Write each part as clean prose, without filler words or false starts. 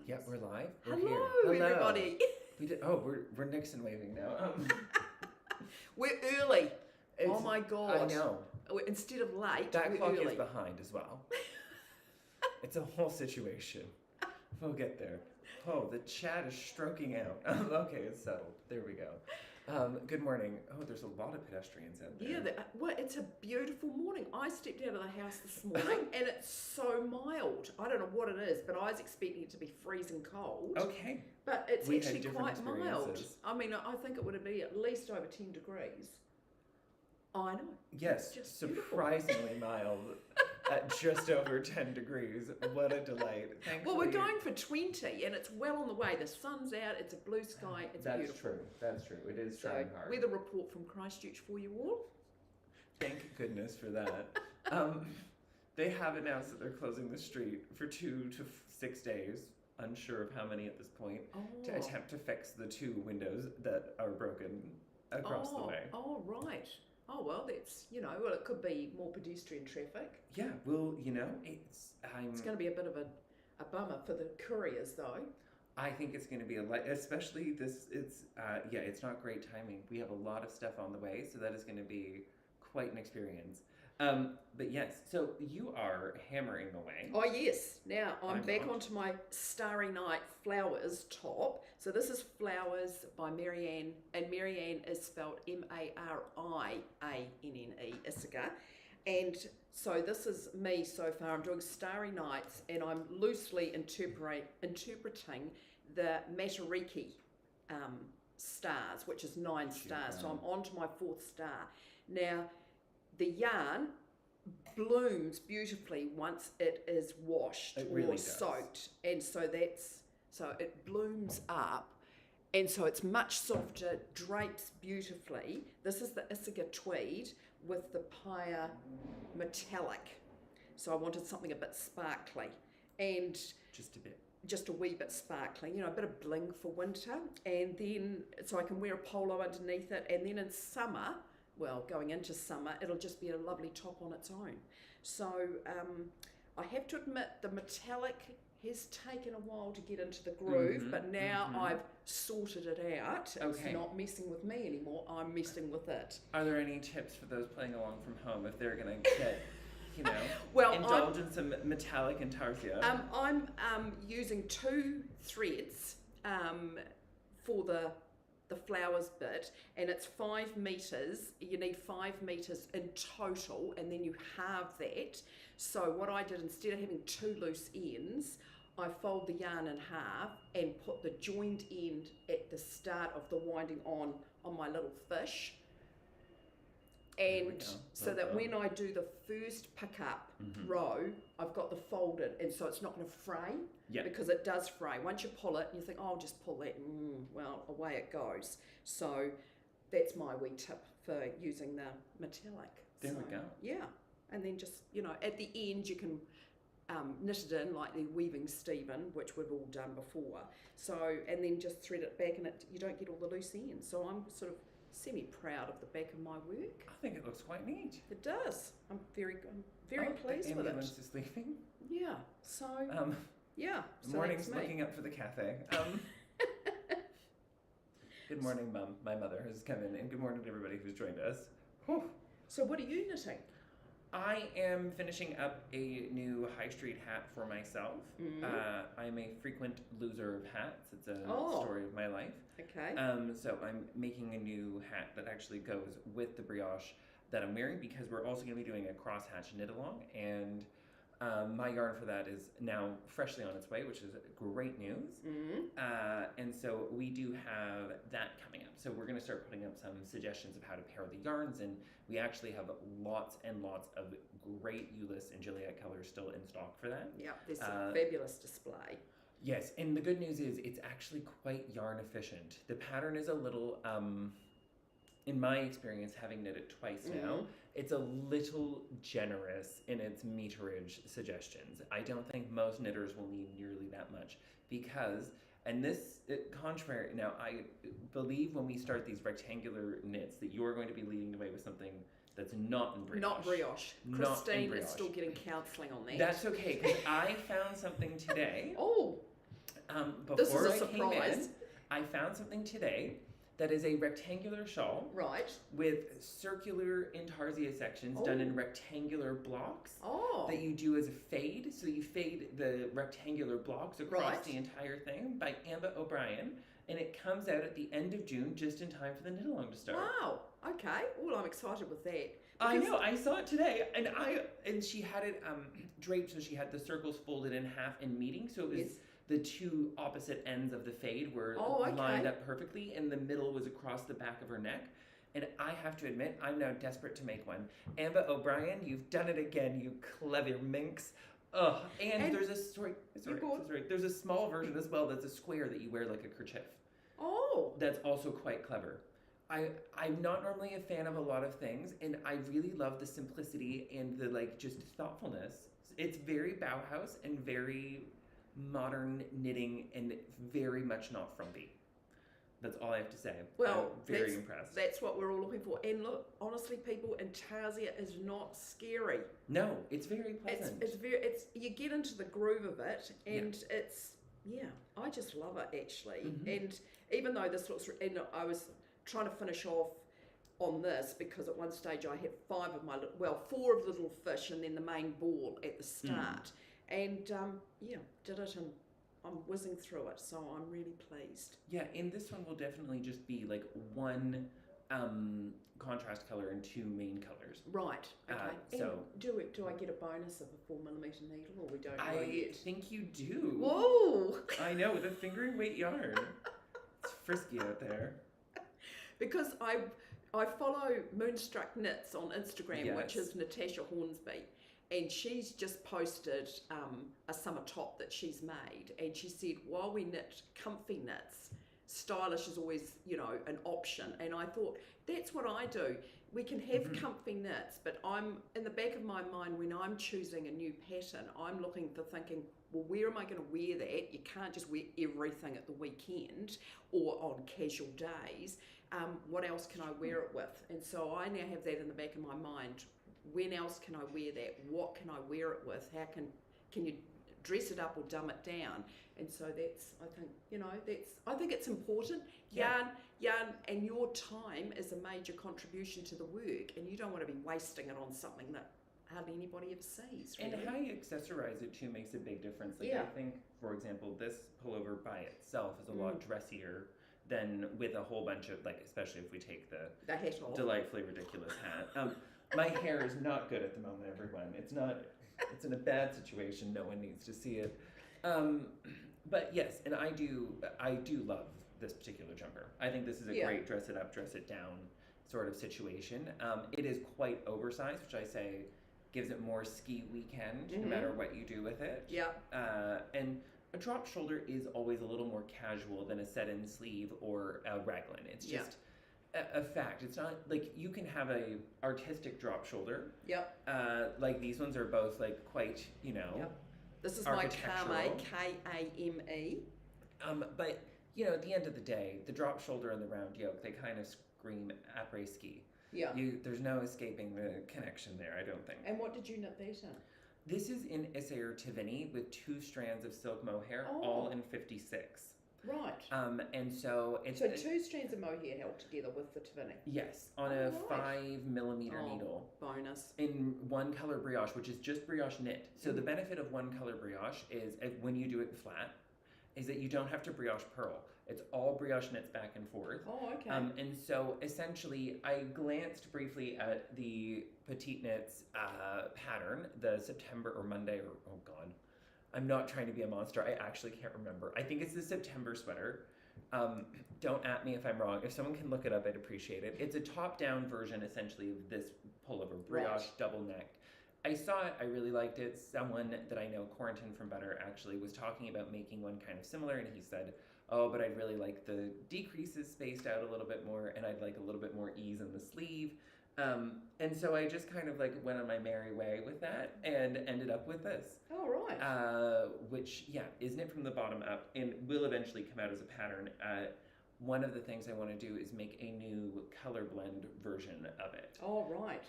Yeah, we're live. We're Hello, here. Hello, everybody. We did. We're Nixon waving now. We're early. Oh It's- my God. I know. Instead of late, That we're clock early. is behind as well. It's a whole situation. We'll get there. Oh, the chat is stroking out. Okay, it's settled. There we go. Good morning. Oh, there's a lot of pedestrians out there. Yeah, it's a beautiful morning. I stepped out of the house this morning and it's so mild. I don't know what it is, but I was expecting it to be freezing cold. Okay. But it's We had actually different quite mild. experiences. I mean, I think it would be at least over 10 degrees. I know. Yes, It's just beautiful. surprisingly mild at just over 10 degrees. What a delight. Thankfully, Well, we're going for 20 and it's well on the way. The sun's out, it's a blue sky, it's That's beautiful. true. That's true. It is So, trying hard. weather report from Christchurch for you all. Thank goodness for that. They have announced that they're closing the street for 2 to 6 days, unsure of how many at this point, to attempt to fix the 2 windows that are broken across the way. Oh, right. Oh, well, that's, well, it could be more pedestrian traffic. Yeah, well, it's It's going to be a bit of a bummer for the couriers, though. I think it's going to be especially this. It's not great timing. We have a lot of stuff on the way, so that is going to be quite an experience. But yes, so you are hammering away. Oh, yes. Now, I'm back not. onto my Starry Night Flowers top. So this is Flowers by Marianne, and Marianne is spelled Marianne, Issachar. And so this is me so far. I'm doing Starry Nights, and I'm loosely interpreting the Matariki stars, which is 9 stars. So I'm on to my 4th star. Now, the yarn blooms beautifully once it is washed It or really does. soaked, and so it blooms up, and so it's much softer, drapes beautifully. This is the Issachar tweed with the Paya metallic, so I wanted something a bit sparkly and just a wee bit sparkly, a bit of bling for winter, and then so I can wear a polo underneath it, and then in summer, well, going into summer, it'll just be a lovely top on its own. So I have to admit the metallic has taken a while to get into the groove, but now I've sorted it out. It's not messing with me anymore, I'm messing with it. Are there any tips for those playing along from home if they're going to get, well, indulge in some metallic intarsia? I'm using 2 threads for the flowers bit, and it's 5 meters. You need 5 meters in total, and then you halve that. So what I did, instead of having 2 loose ends, I fold the yarn in half and put the joined end at the start of the winding on my little fish. And so that when I do the first pick up row, I've got the folded, and so it's not going to fray, because it does fray. Once you pull it, and you think, oh, I'll just pull that, well, away it goes. So that's my wee tip for using the metallic. There we go. Yeah, and then just, at the end you can knit it in like the weaving Stephen, which we've all done before. So, and then just thread it back, and you don't get all the loose ends. So I'm sort of semi-proud of the back of my work. I think it looks quite neat. It does. I'm very pleased the with ambulance it. is leaving. Yeah. So yeah. The So morning's that's me. looking up for the cafe. Good morning, Mum. My mother has come in, and good morning to everybody who's joined us. Whew. So what are you knitting? I am finishing up a new high street hat for myself. I'm a frequent loser of hats. It's a story of my life. Okay. So I'm making a new hat that actually goes with the brioche that I'm wearing, because we're also going to be doing a crosshatch knit along, and my yarn for that is now freshly on its way, which is great news. And so we do have that coming up. So we're going to start putting up some suggestions of how to pair the yarns, and we actually have lots and lots of great Ulyss and Juliet colors still in stock for that. Yeah, there's a fabulous display. Yes, and the good news is it's actually quite yarn efficient. The pattern is a little, in my experience, having knit it twice now, it's a little generous in its meterage suggestions. I don't think most knitters will need nearly that much, because, and this, contrary, now I believe when we start these rectangular knits that you're going to be leading the way with something that's not in brioche. Not brioche. Not Christine in brioche. is still getting counselling on that. That's okay, because I found something today. Oh. This is Before a I came surprise. in, I found something today that is a rectangular shawl Right. with circular intarsia sections done in rectangular blocks Oh. that you do as a fade. So you fade the rectangular blocks across the entire thing by Amber O'Brien. And it comes out at the end of June, just in time for the knit-along to start. Wow. Okay. Well, I'm excited with that. I know. I saw it today, and she had it draped, so she had the circles folded in half and meeting. So it was the two opposite ends of the fade were lined up perfectly, and the middle was across the back of her neck. And I have to admit, I'm now desperate to make one. Amber O'Brien, you've done it again, you clever minx. Ugh. And there's a there's a small version as well that's a square that you wear like a kerchief. Oh. That's also quite clever. I'm not normally a fan of a lot of things, and I really love the simplicity and the just thoughtfulness. It's very Bauhaus and very modern knitting and very much not frumpy. That's all I have to say. Well, I'm very impressed. That's what we're all looking for. And look, honestly, people, intarsia is not scary. No, it's very pleasant. It's you get into the groove of it, and I just love it actually. Mm-hmm. And even though this looks, and I was trying to finish off on this because at one stage I had four of the little fish and then the main ball at the start, and did it, and I'm whizzing through it, so I'm really pleased. Yeah, and this one will definitely just be like one contrast color and two main colors. Right. Okay. So do I get a bonus of a 4mm needle, or we don't know yet? I think you do. Whoa! I know, with a fingering weight yarn. It's frisky out there. Because I follow Moonstruck Knits on Instagram, which is Natasha Hornsby, and she's just posted a summer top that she's made, and she said, while we knit comfy knits, stylish is always, an option. And I thought, that's what I do. We can have comfy knits, but I'm in the back of my mind when I'm choosing a new pattern, I'm looking for thinking, well, where am I going to wear that? You can't just wear everything at the weekend or on casual days. What else can I wear it with? And so I now have that in the back of my mind. When else can I wear that? What can I wear it with? How can you dress it up or dumb it down? And so I think it's important. Yarn and your time is a major contribution to the work, and you don't want to be wasting it on something that hardly anybody ever sees. Really. And how you accessorize it too makes a big difference. I think, for example, this pullover by itself is a lot dressier than with a whole bunch of, especially if we take the hat off. Delightfully ridiculous hat. My hair is not good at the moment, everyone. It's in a bad situation. No one needs to see it. But yes, and I do love this particular jumper. I think this is a great dress it up, dress it down sort of situation. It is quite oversized, which I say gives it more ski weekend, no matter what you do with it. Yeah. And a drop shoulder is always a little more casual than a set-in sleeve or a raglan. It's just a fact. It's not like you can have a artistic drop shoulder. Yep. Like these ones are both quite, Yep. This is my Kame, Kame. But at the end of the day, the drop shoulder and the round yoke, they kind of scream après ski. Yeah. There's no escaping the connection there, I don't think. And what did you knit that in? This is in Issair Tivini with 2 strands of silk mohair, all in 56. Right. And so it's 2 strands of mohair held together with the Tivini. Yes, on a 5mm needle. Bonus. In one color brioche, which is just brioche knit. So the benefit of one color brioche is when you do it flat, is that you don't have to brioche purl. It's all brioche knits back and forth. Oh, okay. And so essentially, I glanced briefly at the Petite Knits pattern, the September or Monday, or oh god, I'm not trying to be a monster. I actually can't remember. I think it's the September sweater. Don't at me if I'm wrong. If someone can look it up, I'd appreciate it. It's a top-down version, essentially, of this pullover, brioche, double-necked. I saw it. I really liked it. Someone that I know, Quarantine from Butter, actually was talking about making one kind of similar, and he said, oh, but I'd really like the decreases spaced out a little bit more, and I'd like a little bit more ease in the sleeve. And so I just kind of went on my merry way with that and ended up with this. Oh, right. Which, is knit from the bottom up and will eventually come out as a pattern. One of the things I want to do is make a new color blend version of it. Oh, right.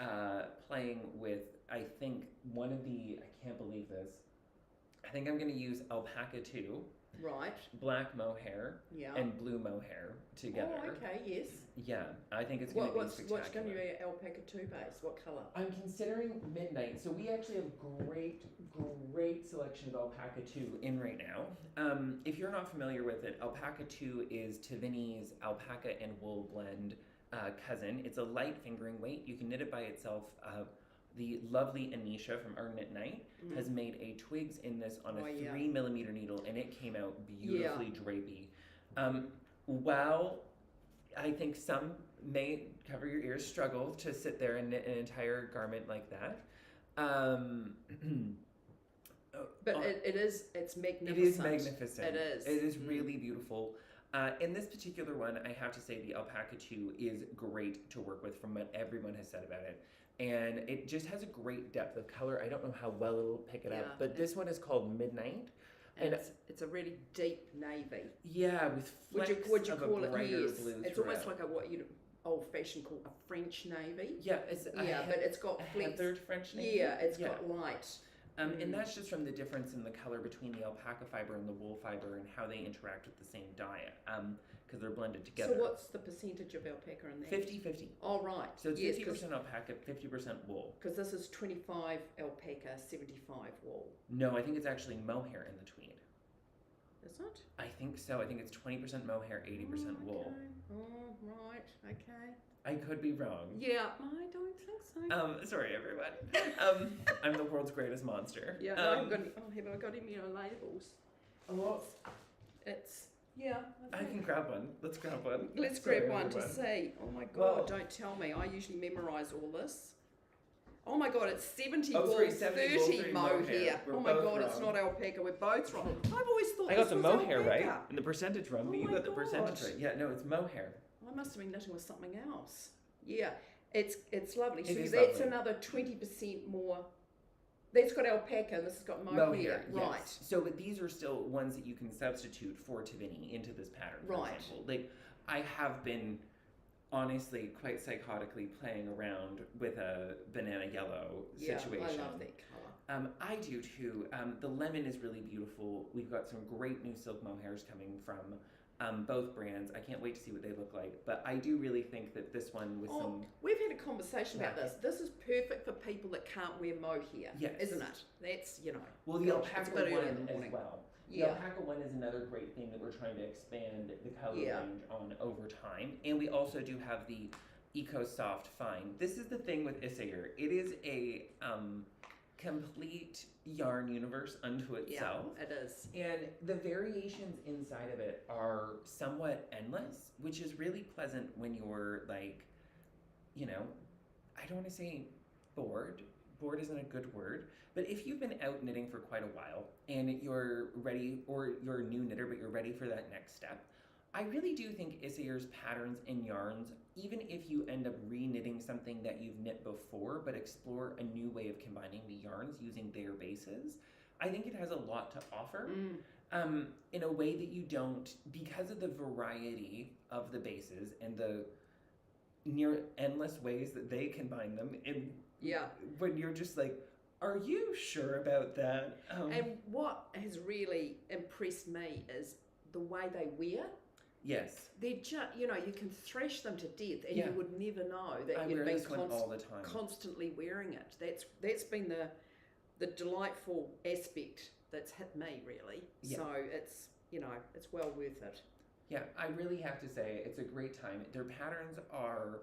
Playing with, I think, I can't believe this, I think I'm going to use Alpaca 2. Right. black mohair, Yeah. and blue mohair together. Oh, okay, yes. Yeah, I think it's going to be spectacular. What's going to be alpaca 2 base? What colour? I'm considering midnight, so we actually have great selection of alpaca 2 in right now. If you're not familiar with it, alpaca 2 is Tavini's alpaca and wool blend cousin. It's a light fingering weight. You can knit it by itself. The lovely Anisha from Our Knit Night has made a twigs in this on a 3mm needle, and it came out beautifully drapey. While I think some may, cover your ears, struggle to sit there and knit an entire garment like that. But it's magnificent. It is magnificent. It is. It is really beautiful. In this particular one, I have to say the alpaca 2 is great to work with from what everyone has said about it. And it just has a great depth of color. I don't know how well it'll pick it up, but this one is called Midnight. And it's a really deep navy. Yeah, with flecks would you of call a brighter it? Yes, blue it's throughout. almost like what you old-fashioned call a French navy. Yeah, but it's got a flecks. heathered French navy. Yeah, it's got light. And that's just from the difference in the color between the alpaca fiber and the wool fiber and how they interact with the same dye, because they're blended together. So what's the percentage of alpaca in there? 50-50. Oh, right. So it's 50% alpaca, 50% wool. Because this is 25 alpaca, 75 wool. No, I think it's actually mohair in the tweed. Is it? I think so. I think it's 20% mohair, 80% wool. Oh, right. Okay. I could be wrong. Yeah, I don't think so. Sorry, everyone. I'm the world's greatest monster. Yeah, no, have I got any labels? Oh, yeah. I can grab one. Let's grab one. Let's grab one to see. Oh my God, don't tell me. I usually memorise all this. Oh my God, it's 70 wool, 30 mohair. Oh my God, it's not alpaca. We're both wrong. I've always thought I got this the was mohair alpaca. right and the percentage wrong, but you got the percentage right. Yeah, no, it's mohair. I must have been knitting with something else. Yeah, it's lovely. So is that's lovely. another 20% more. That's got alpaca and this has got mohair. Right. Yes. So but these are still ones that you can substitute for Tavini into this pattern, for example. Like, I have been honestly quite psychotically playing around with a banana yellow situation. I love that colour. I do too. The lemon is really beautiful. We've got some great new silk mohairs coming from both brands. I can't wait to see what they look like. But I do really think that this one with some... We've had a conversation about this. This is perfect for people that can't wear mohair, isn't it? That's, Well, the alpaca one as well. The Yeah. alpaca one is another great thing that we're trying to expand the color range on over time. And we also do have the Eco Soft Fine. This is the thing with Isager. It is a complete yarn universe unto itself. Yeah, it is. And the variations inside of it are somewhat endless, which is really pleasant when you're like, I don't want to say bored. Bored isn't a good word. But if you've been out knitting for quite a while and you're ready, or you're a new knitter, but you're ready for that next step, I really do think Isager's patterns and yarns, even if you end up re-knitting something that you've knit before, but explore a new way of combining the yarns using their bases, I think it has a lot to offer in a way that you don't, because of the variety of the bases and the near endless ways that they combine them. And when you're just like, are you sure about that? And what has really impressed me is the way they wear. Yes. They're just, you can thrash them to death and you would never know that you'd been all the time. Constantly wearing it. That's been the delightful aspect that's hit me, really. Yeah. So it's, it's well worth it. Yeah, I really have to say it's a great time. Their patterns are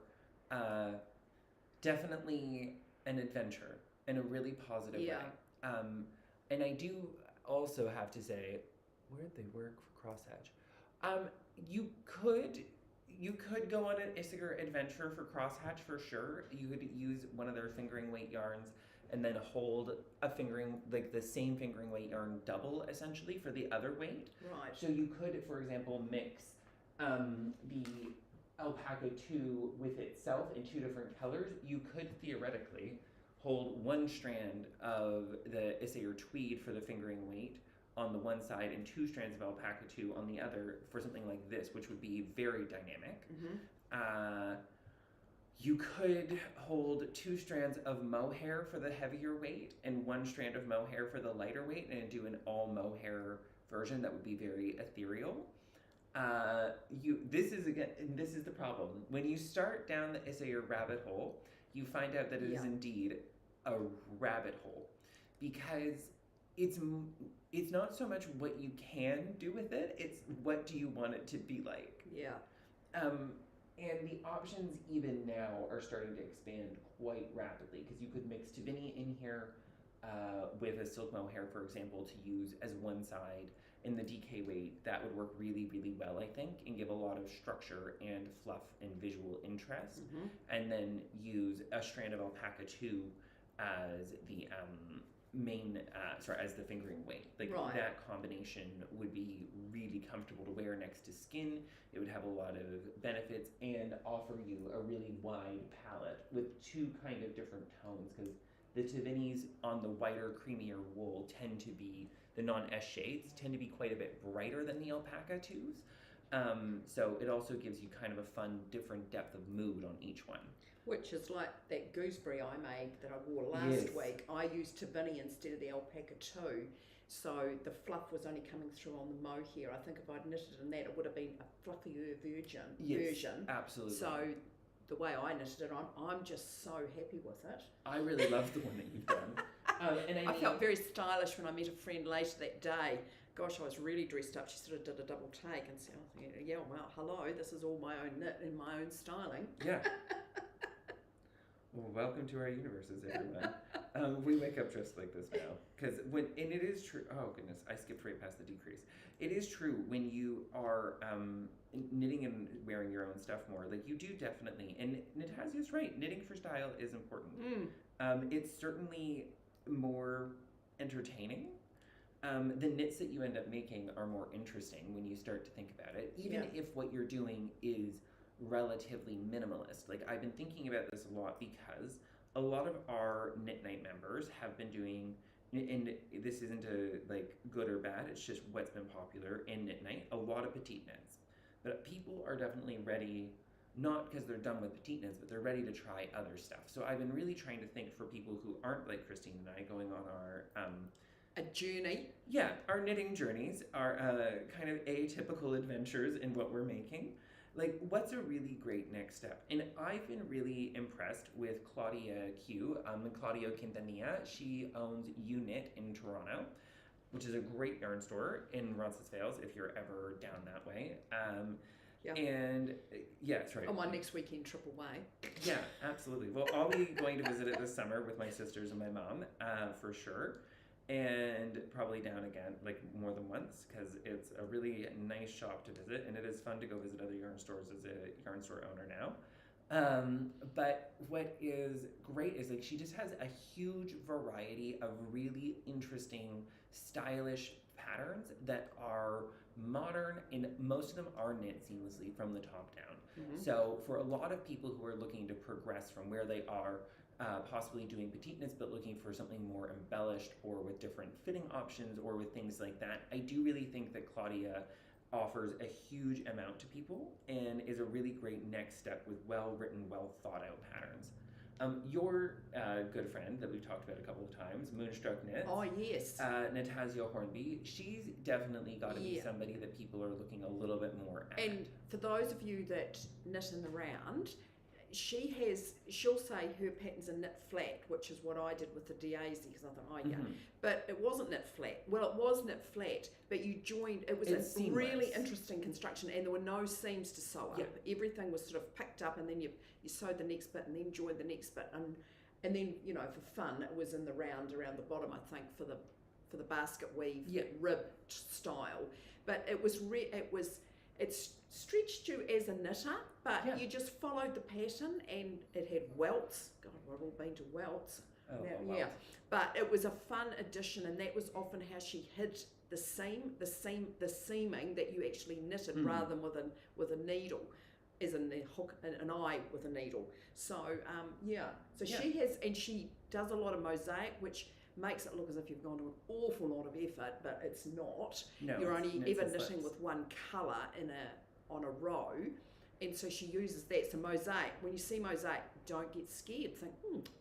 definitely an adventure in a really positive way. And I do also have to say, where'd they work for crosshatch? You could go on an Isager adventure for crosshatch for sure. You could use one of their fingering weight yarns and then hold a fingering, like the same fingering weight yarn double essentially for the other weight. Right. So you could, for example, mix the alpaca 2 with itself in 2 different colors. You could theoretically hold one strand of the Isager tweed for the fingering weight on the one side and 2 strands of alpaca 2 on the other for something like this, which would be very dynamic. You could hold 2 strands of mohair for the heavier weight and 1 strand of mohair for the lighter weight and do an all mohair version that would be very ethereal. This is the problem. When you start down the Essayer rabbit hole, you find out that it is indeed a rabbit hole, because it's not so much what you can do with it, it's what do you want it to be like. And the options even now are starting to expand quite rapidly, because you could mix Tavini in here with a silk mohair, for example, to use as one side in the DK weight. That would work really, really well, I think, and give a lot of structure and fluff and visual interest. And then use a strand of alpaca too as the as the fingering weight. Like that combination would be really comfortable to wear next to skin. It would have a lot of benefits and offer you a really wide palette with two kind of different tones, because the Tavinis on the whiter, creamier wool tend to be, the non-S shades tend to be quite a bit brighter than the alpaca twos. So it also gives you kind of a fun, different depth of mood on each one. Which is like that gooseberry I made that I wore last week. I used Tavini instead of the alpaca too. So the fluff was only coming through on the mohair. I think if I'd knitted in that, it would have been a fluffier version. Absolutely. So the way I knitted it, I'm just so happy with it. I really love the one that you've done. And I felt very stylish when I met a friend later that day. Gosh, I was really dressed up. She sort of did a double take and said, yeah, well, hello, this is all my own knit and my own styling. Yeah. Well, welcome to our universes, everyone. We wake up dressed like this now. And it is true, oh goodness, I skipped right past the decrease. It is true, when you are knitting and wearing your own stuff more, like you do definitely, and Natasia's right, knitting for style is important. It's certainly more entertaining. The knits that you end up making are more interesting when you start to think about it, even if what you're doing is relatively minimalist. Like, I've been thinking about this a lot because a lot of our Knit Night members have been doing, and this isn't like good or bad, it's just what's been popular in Knit Night, a lot of petite knits. But people are definitely ready, not because they're done with petite knits, but they're ready to try other stuff. So I've been really trying to think for people who aren't like Christine and I, going on our a journey. Yeah, our knitting journeys, our kind of atypical adventures in what we're making. Like, what's a really great next step? And I've been really impressed with Claudia Q, Claudio Quintanilla. She owns Unit in Toronto, which is a great yarn store in Roncesvalles if you're ever down that way. And yeah, that's right. On my next weekend trip away. Yeah, absolutely. Well, I'll be going to visit it this summer with my sisters and my mom, for sure. And probably down again, like more than once, because it's a really nice shop to visit, and it is fun to go visit other yarn stores as a yarn store owner now. But what is great is, like, she just has a huge variety of really interesting, stylish patterns that are modern, and most of them are knit seamlessly from the top down. So for a lot of people who are looking to progress from where they are, possibly doing petite knits but looking for something more embellished or with different fitting options or with things like that, I do really think that Claudia offers a huge amount to people and is a really great next step with well-written, well-thought-out patterns. Your good friend that we've talked about a couple of times, Moonstruck Knits. Oh, yes. Natasha Hornby. She's definitely got to be somebody that people are looking a little bit more at. And for those of you that knit in the round, she'll say her patterns are knit flat, which is what I did with the Daisy, because I thought, but it wasn't knit flat. Well, it was knit flat, but you joined, it was a really interesting construction, and there were no seams to sew up. Everything was sort of picked up, and then you sewed the next bit, and then joined the next bit, and then, you know, for fun, it was in the round around the bottom, I think, for the basket weave rib style. But it stretched you as a knitter, but you just followed the pattern, and it had welts. God, we've all been to welts. But it was a fun addition, and that was often how she hid the seaming that you actually knitted, rather than with a needle, as in the hook, an eye with a needle. So she has, and she does a lot of mosaic, which makes it look as if you've gone to an awful lot of effort, but it's not. No, you're only ever knitting with one colour on a row, And so she uses that. So mosaic, when you see mosaic, don't get scared. Think,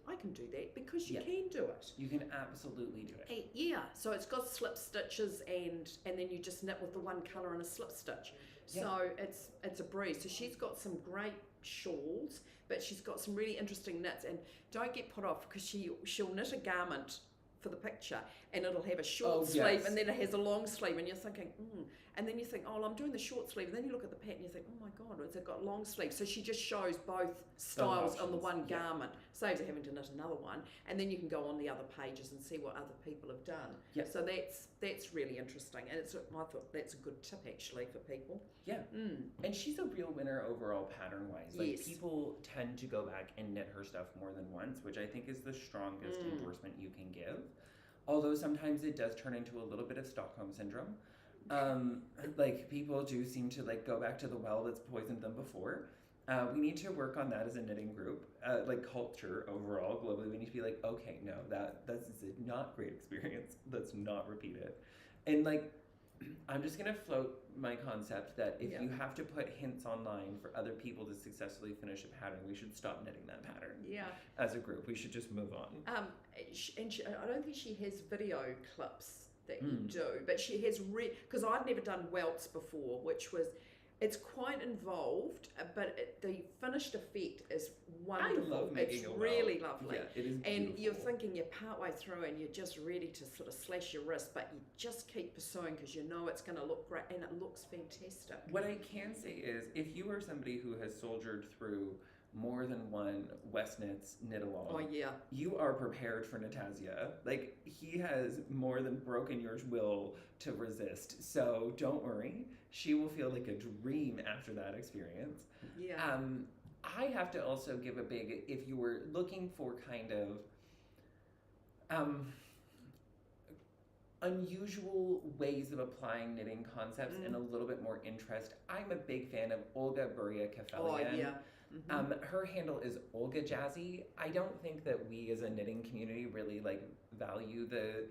I can do that, because you can do it. You can absolutely do it. Yeah, so it's got slip stitches, and then you just knit with the one colour and a slip stitch. So it's a breeze. So she's got some great shawls, but she's got some really interesting knits. And don't get put off, because she'll knit a garment for the picture, and it'll have a short sleeve, and then it has a long sleeve, and you're thinking, and then you think, oh, well, I'm doing the short sleeve, and then you look at the pattern and you think, oh my God, has it got long sleeves? So she just shows both styles on the one garment, saves her having to knit another one, and then you can go on the other pages and see what other people have done. So that's really interesting, and I thought that's a good tip actually for people. And she's a real winner overall pattern wise. Like people tend to go back and knit her stuff more than once, which I think is the strongest endorsement you can give. Although sometimes it does turn into a little bit of Stockholm syndrome. Like people do seem to like go back to the well that's poisoned them before. We need to work on that as a knitting group, like culture overall, globally. We need to be like, okay, no, that's a not great experience. Let's not repeat it. And like, I'm just gonna float my concept that if you have to put hints online for other people to successfully finish a pattern, we should stop knitting that pattern. As a group, we should just move on. I don't think she has video clips that you do, but she has because I'd never done welts before, it's quite involved, but the finished effect is wonderful. I love making it's a really welt. lovely. Yeah, it is and beautiful. You're thinking you're partway through and you're just ready to sort of slash your wrist, but you just keep pursuing because you know it's going to look great, and it looks fantastic. What I can say is, if you are somebody who has soldiered through more than one Westnitz knit along, you are prepared for Natasia. Like, he has more than broken your will to resist. So don't worry, she will feel like a dream after that experience. I have to also give a big, if you were looking for kind of unusual ways of applying knitting concepts and a little bit more interest, I'm a big fan of Olga Buria-Kefelian. Her handle is Olga Jazzy. I don't think that we as a knitting community really like value the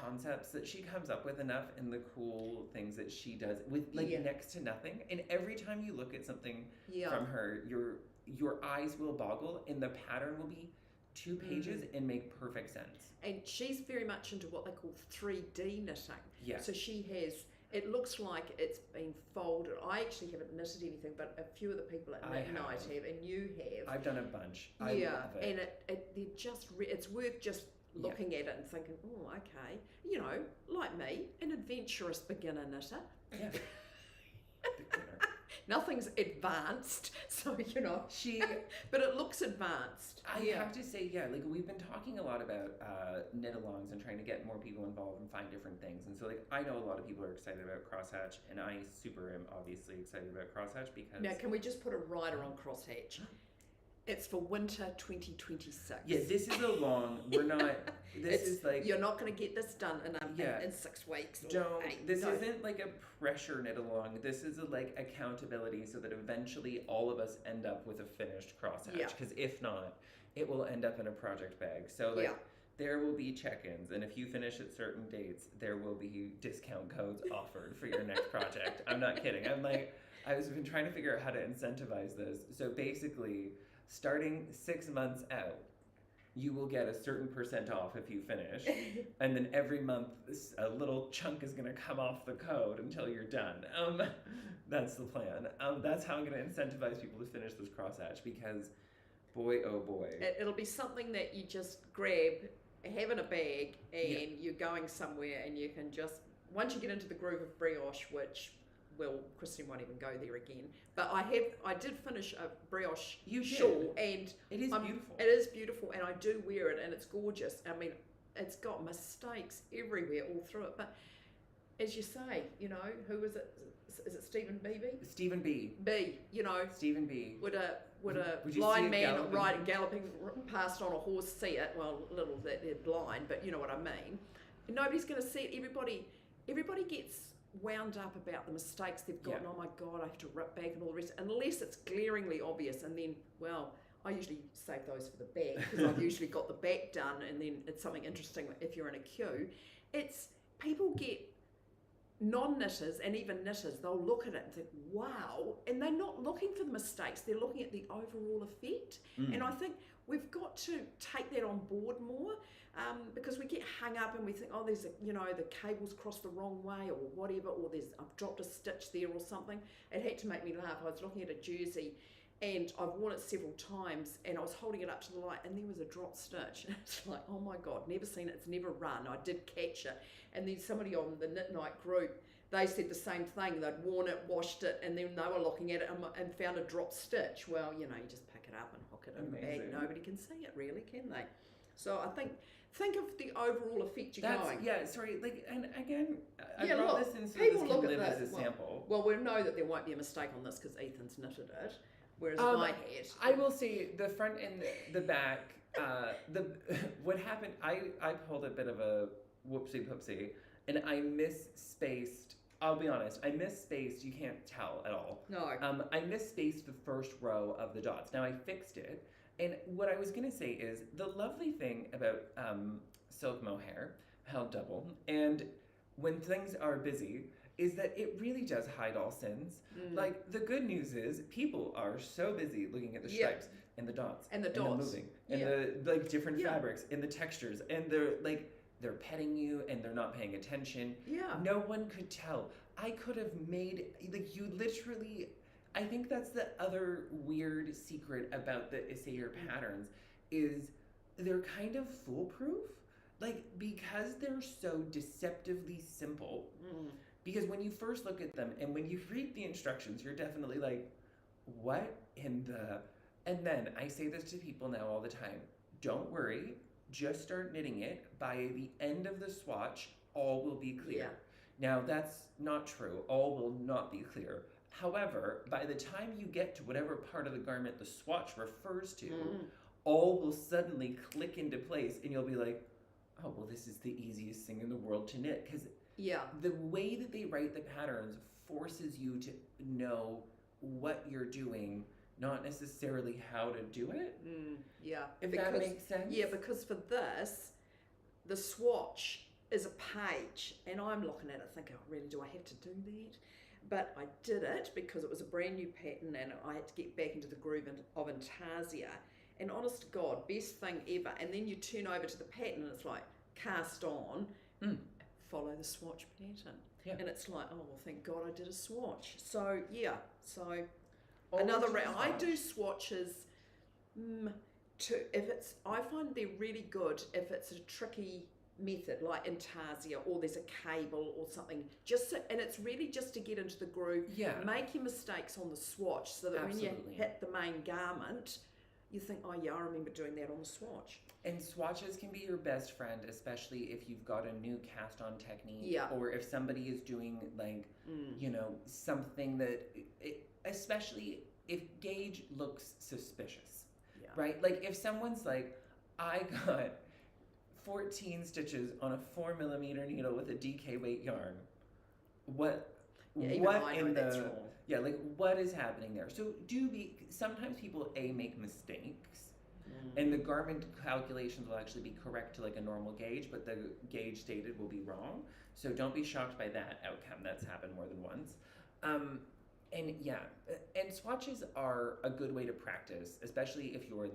concepts that she comes up with enough, and the cool things that she does with like next to nothing. And every time you look at something from her, your eyes will boggle, and the pattern will be 2 pages and make perfect sense. And she's very much into what they call 3D knitting. So she has, it looks like it's been folded. I actually haven't knitted anything, but a few of the people at Knit Night have, and you have. I've done a bunch. I love it. And they're just, it's worth just looking at it and thinking, oh, okay. You know, like me, an adventurous beginner knitter. Beginner. Nothing's advanced, so you know but it looks advanced. I have to say, like we've been talking a lot about knit-alongs and trying to get more people involved and find different things. And so like I know a lot of people are excited about crosshatch, and I super am obviously excited about crosshatch because now can we just put a rider on crosshatch? It's for winter 2026. Yeah, this is a long. We're not. This is like you're not going to get this done in 6 weeks. This isn't like a pressure knit along. This is a like accountability, so that eventually all of us end up with a finished crosshatch. Because if not, it will end up in a project bag. So like there will be check-ins, and if you finish at certain dates, there will be discount codes offered for your next project. I'm not kidding. I've been trying to figure out how to incentivize those. So basically, starting 6 months out, you will get a certain % off if you finish. And then every month, a little chunk is going to come off the code until you're done. That's the plan. That's how I'm going to incentivize people to finish this crosshatch, because boy, oh boy. It'll be something that you just grab, have in a bag, and you're going somewhere, and you can just, once you get into the groove of brioche, which... well, Christine won't even go there again. But I did finish a brioche shawl, and it is beautiful. It is beautiful, and I do wear it, and it's gorgeous. I mean, it's got mistakes everywhere all through it. But as you say, you know, who is it? Is it Stephen Beebe? Stephen B. B. You know, Stephen B. Would a blind man galloping past on a horse see it? Well, little that they're blind, but you know what I mean. And nobody's going to see it. Everybody gets wound up about the mistakes they've got, and oh my god, I have to rip back and all the rest, unless it's glaringly obvious. And then, well, I usually save those for the back, because I've usually got the back done, and then it's something interesting if you're in a queue. It's people get non-knitters and even knitters, they'll look at it and think, wow, and they're not looking for the mistakes, they're looking at the overall effect. And I think we've got to take that on board more, because we get hung up and we think, oh, there's the cable's crossed the wrong way or whatever, or I've dropped a stitch there or something. It had to make me laugh. I was looking at a jersey and I've worn it several times, and I was holding it up to the light and there was a drop stitch. And it's like, oh my God, never seen it, it's never run. I did catch it. And then somebody on the Knit Night group, they said the same thing. They'd worn it, washed it, and then they were looking at it and found a drop stitch. Well, you just pick it up and hook it in the bag. Nobody can see it really, can they? So I think of the overall effect you're going. Yeah, sorry, and again, I brought this in so this can live as a sample. Well, we know that there won't be a mistake on this because Ethan's knitted it. Whereas my head, I will say the front and the back. What happened? I pulled a bit of a whoopsie poopsie, and I misspaced. I'll be honest. I misspaced. You can't tell at all. No. I misspaced the first row of the dots. Now I fixed it, and what I was gonna say is the lovely thing about silk mohair, held double, and when things are busy, is that it really does hide all sins. Like, the good news is people are so busy looking at the stripes and the dots and the moving and the different fabrics and the textures, and they're petting you and they're not paying attention. No one could tell. I could have made, you literally, I think that's the other weird secret about the Essayer patterns, is they're kind of foolproof, because they're so deceptively simple. Because when you first look at them and when you read the instructions, you're definitely like, what in the... And then I say this to people now all the time. Don't worry, just start knitting it. By the end of the swatch, all will be clear. Now, that's not true. All will not be clear. However, by the time you get to whatever part of the garment the swatch refers to, all will suddenly click into place, and you'll be like, oh, well, this is the easiest thing in the world to knit. Because the way that they write the patterns forces you to know what you're doing, not necessarily how to do it. If that makes sense. Yeah, because for this, the swatch is a page, and I'm looking at it thinking, oh, really, do I have to do that? But I did it because it was a brand new pattern and I had to get back into the groove of Intarsia. And honest to God, best thing ever. And then you turn over to the pattern and it's like, cast on. Follow the swatch pattern. And it's like, oh, well, thank God I did a swatch. So another round. I do swatches I find they're really good if it's a tricky method like Intarsia, or there's a cable or something, and it's really just to get into the groove. Make your mistakes on the swatch so that when you hit the main garment, you think, oh yeah, I remember doing that on the swatch. And swatches can be your best friend, especially if you've got a new cast on technique, or if somebody is doing something that, especially if gauge looks suspicious, right? Like if someone's like, I got 14 stitches on a 4mm needle with a DK weight yarn, what in the, what is happening there? So sometimes people make mistakes, and the garment calculations will actually be correct to a normal gauge, but the gauge stated will be wrong. So don't be shocked by that outcome. That's happened more than once. And swatches are a good way to practice, especially if you're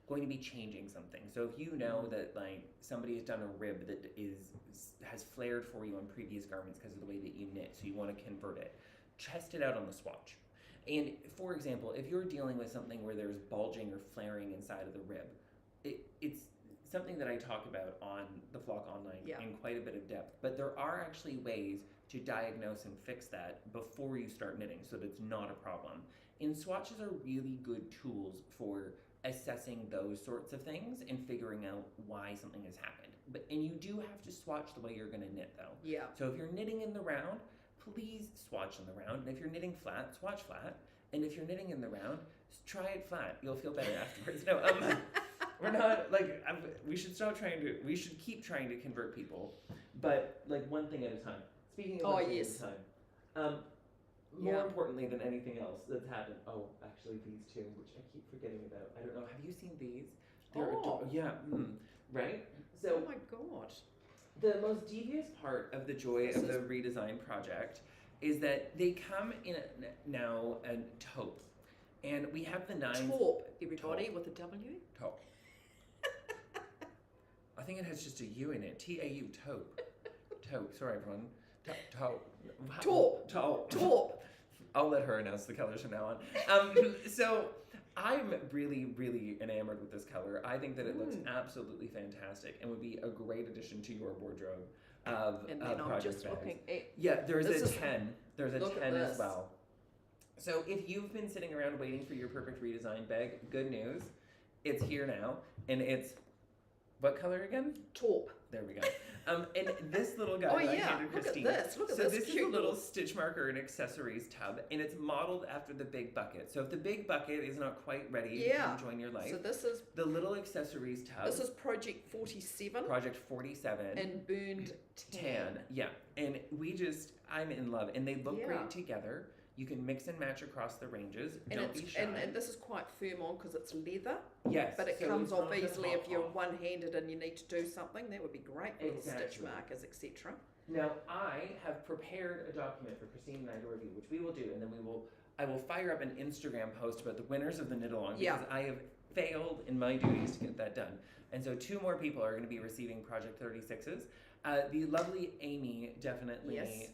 going to be changing something. So if you know that somebody has done a rib that has flared for you on previous garments because of the way that you knit, so you want to convert it, test it out on the swatch. And for example, if you're dealing with something where there's bulging or flaring inside of the rib, it's something that I talk about on the Flock Online in quite a bit of depth. But there are actually ways to diagnose and fix that before you start knitting, so that it's not a problem. And swatches are really good tools for assessing those sorts of things and figuring out why something has happened. And you do have to swatch the way you're going to knit, though. So if you're knitting in the round, please swatch in the round. And if you're knitting flat, swatch flat. And if you're knitting in the round, try it flat. You'll feel better afterwards. No, we're not we should we should keep trying to convert people, but one thing at a time. Speaking of one thing at a time, more importantly than anything else that's happened. Oh, actually, these two, which I keep forgetting about. I don't know. Have you seen these? They're right. So. Oh my God. The most devious part of the joy of the redesign project is that they come in now a taupe. And we have the 9. Taupe, everybody, Taupe. with a W? Taupe. I think it has just a U in it. T-A-U, taupe. Taupe, sorry everyone. Taupe. Taupe. Taupe. Taupe. I'll let her announce the colors from now on. So I'm really, really enamored with this color. I think that it looks absolutely fantastic and would be a great addition to your wardrobe of And then I'm project just bags. looking at... Yeah, there's This a is- 10. There's a look at 10 as this. well. So if you've been sitting around waiting for your perfect redesign bag, good news. It's here now. And it's, what color again? Taupe. There we go. And this little guy Oh that I yeah, handed look Christine. at this. Look at So this this is a cute little stitch marker and accessories tub, and it's modeled after the big bucket. So if the big bucket is not quite ready to Yeah. come join your life, So this is the little accessories tub. This is Project 47 Project 47. and Burned Tan. Yeah. And I'm in love. And they look Yeah. great together. You can mix and match across the ranges. And Don't be it's shy. and this is quite firm on because it's leather, Yes. but it so comes it's off not a easily pop if you're off. one-handed and you need to do something. That would be great with little stitch Exactly. markers, etc. Now, I have prepared a document for Christine and I to review, which we will do, and then I will fire up an Instagram post about the winners of the knit-along because Yeah. I have failed in my duties to get that done. And so 2 more people are going to be receiving Project 36s. The lovely Amy definitely Yes.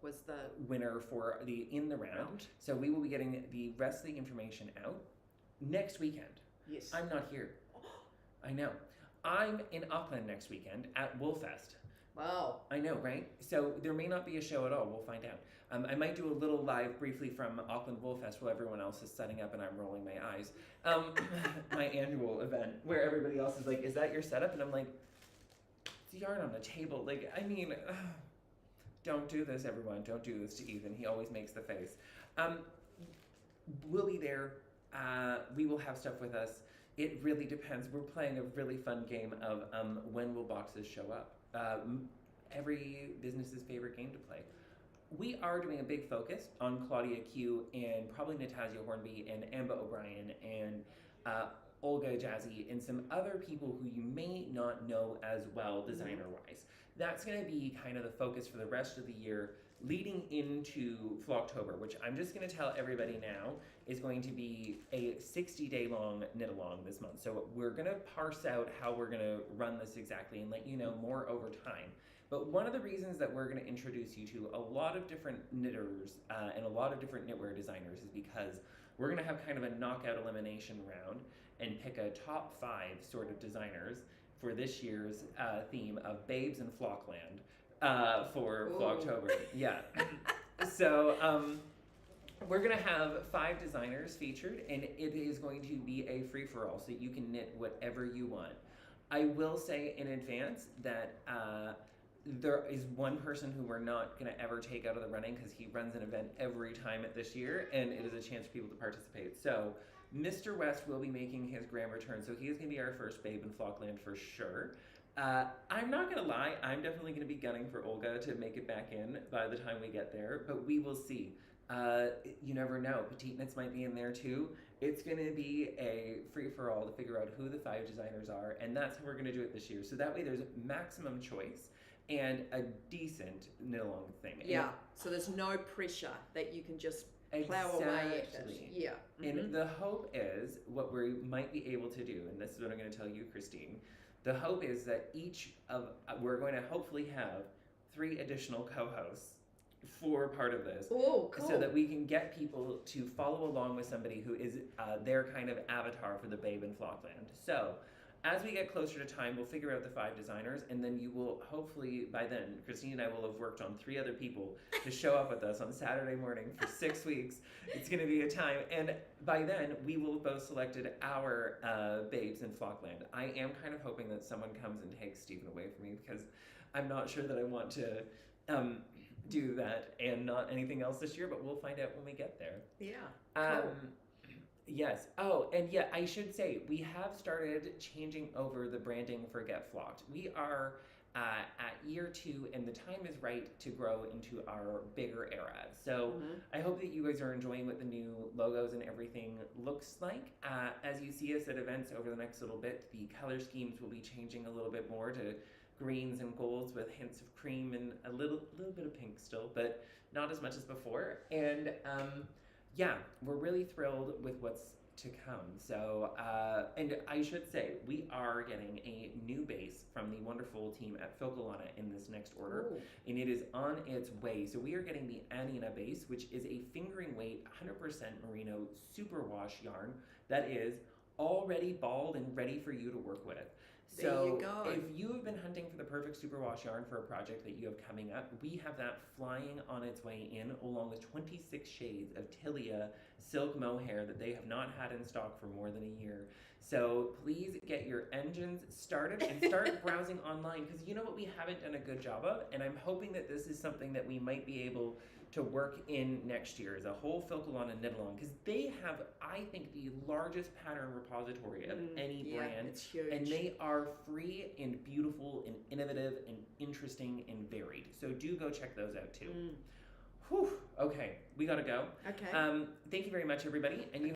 Was the winner for the in the round. So we will be getting the rest of the information out next weekend. yes? I'm not here. I know. I'm in Auckland next weekend at Woolfest. Wow. I know, right? So there may not be a show at all. We'll find out. I might do a little live briefly from Auckland Woolfest while everyone else is setting up and I'm rolling my eyes. My annual event where everybody else is like, "Is that your setup?" And I'm like, "It's yarn on a table." Like, I mean, don't do this, everyone. Don't do this to Ethan. He always makes the face. We'll be there. We will have stuff with us. It really depends. We're playing a really fun game of when will boxes show up. Every business's favorite game to play. We are doing a big focus on Claudia Q and probably Natasha Hornby and Amba O'Brien and Olga Jazzy and some other people who you may not know as well designer-wise. That's going to be kind of the focus for the rest of the year leading into Flocktober, which I'm just going to tell everybody now is going to be a 60-day long knit-along this month. So we're going to parse out how we're going to run this exactly and let you know more over time. But one of the reasons that we're going to introduce you to a lot of different knitters and a lot of different knitwear designers is because we're going to have kind of a knockout elimination round and pick a top 5 sort of designers for this year's theme of Babes in Flockland for Flocktober. Yeah. So we're going to have 5 designers featured, and it is going to be a free-for-all, so you can knit whatever you want. I will say in advance that there is one person who we're not going to ever take out of the running because he runs an event every time at this year, and it is a chance for people to participate. So Mr. West will be making his grand return, so he is going to be our first Babe in Flockland for sure. I'm not going to lie, I'm definitely going to be gunning for Olga to make it back in by the time we get there, but we will see. You never know. Petite Knits might be in there too. It's going to be a free-for-all to figure out who the 5 designers are, and that's how we're going to do it this year. So that way there's maximum choice and a decent knit-along thing. Yeah, so there's no pressure that you can just plow away at it. Exactly. Yeah. And the hope is, what we might be able to do, and this is what I'm going to tell you, Christine, the hope is that we're going to hopefully have 3 additional co-hosts for part of this. Oh, cool. So that we can get people to follow along with somebody who is their kind of avatar for the Babe in Flockland. So as we get closer to time, we'll figure out the 5 designers, and then you will hopefully, by then, Christine and I will have worked on 3 other people to show up with us on Saturday morning for 6 weeks. It's going to be a time, and by then, we will have both selected our Babes in Flockland. I am kind of hoping that someone comes and takes Stephen away from me, because I'm not sure that I want to do that and not anything else this year, but we'll find out when we get there. Yeah. Cool. Yes. Oh, and yeah, I should say, we have started changing over the branding for Get Flocked. We are at year 2, and the time is right to grow into our bigger era. So I hope that you guys are enjoying what the new logos and everything looks like. As you see us at events over the next little bit, the color schemes will be changing a little bit more to greens and golds with hints of cream and a little bit of pink still, but not as much as before. And yeah, we're really thrilled with what's to come. So, and I should say, we are getting a new base from the wonderful team at Filcolana in this next order, Ooh. and it is on its way. So we are getting the Anina base, which is a fingering weight, 100% merino superwash yarn that is already balled and ready for you to work with. There So you go. if you have been hunting for the perfect superwash yarn for a project that you have coming up, we have that flying on its way in, along with 26 shades of Tilia silk mohair that they have not had in stock for more than a year. So please get your engines started and start browsing online, because you know what we haven't done a good job of, and I'm hoping that this is something that we might be able to work in next year, is a whole Filcolana knit-along, because they have, I think, the largest pattern repository of any brand. It's huge. And they are free and beautiful and innovative and interesting and varied. So do go check those out too. Whew. Okay, we gotta go. Okay. Thank you very much, everybody. And you